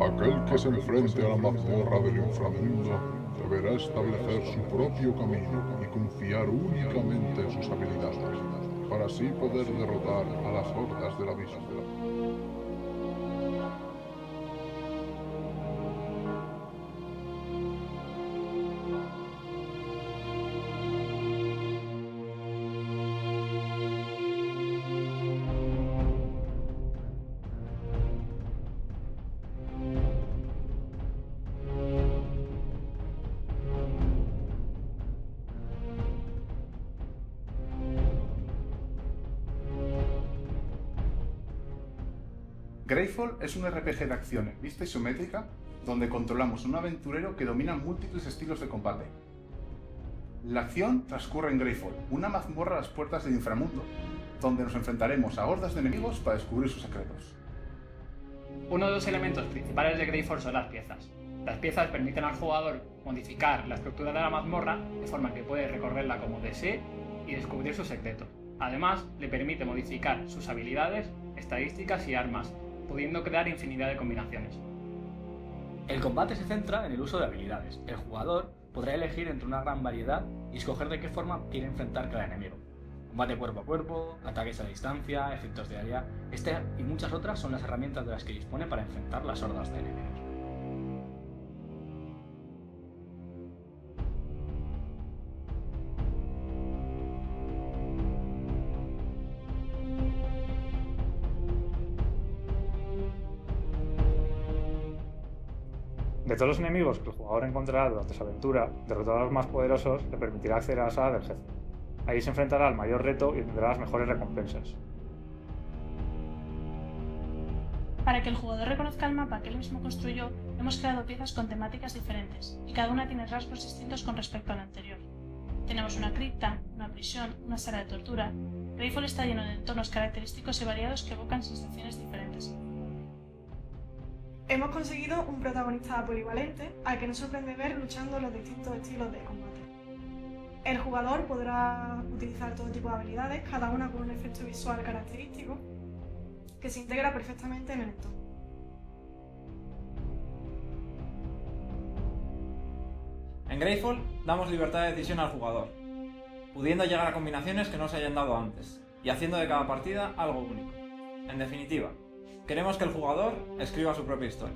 Aquel que se enfrente a la mazmorra del inframundo deberá establecer su propio camino y confiar únicamente en sus habilidades, para así poder derrotar a las hordas del abismo. Greydfall es un RPG de acción en vista isométrica donde controlamos a un aventurero que domina múltiples estilos de combate. La acción transcurre en Greydfall, una mazmorra a las puertas del inframundo, donde nos enfrentaremos a hordas de enemigos para descubrir sus secretos. Uno de los elementos principales de Greydfall son las piezas. Las piezas permiten al jugador modificar la estructura de la mazmorra de forma que puede recorrerla como desee y descubrir sus secretos. Además, le permite modificar sus habilidades, estadísticas y armas, pudiendo crear infinidad de combinaciones. El combate se centra en el uso de habilidades. El jugador podrá elegir entre una gran variedad y escoger de qué forma quiere enfrentar cada enemigo. Combate cuerpo a cuerpo, ataques a distancia, efectos de área, y muchas otras son las herramientas de las que dispone para enfrentar las hordas de enemigos. De todos los enemigos que el jugador encontrará durante su aventura, derrotar a los más poderosos le permitirá acceder a la sala del jefe. Ahí se enfrentará al mayor reto y tendrá las mejores recompensas. Para que el jugador reconozca el mapa que él mismo construyó, hemos creado piezas con temáticas diferentes, y cada una tiene rasgos distintos con respecto a la anterior. Tenemos una cripta, una prisión, una sala de tortura. Greydfall está lleno de entornos característicos y variados que evocan sensaciones diferentes. Hemos conseguido un protagonista polivalente al que nos sorprende ver luchando los distintos estilos de combate. El jugador podrá utilizar todo tipo de habilidades, cada una con un efecto visual característico que se integra perfectamente en el entorno. En Greydfall damos libertad de decisión al jugador, pudiendo llegar a combinaciones que no se hayan dado antes, y haciendo de cada partida algo único. En definitiva, queremos que el jugador escriba su propia historia.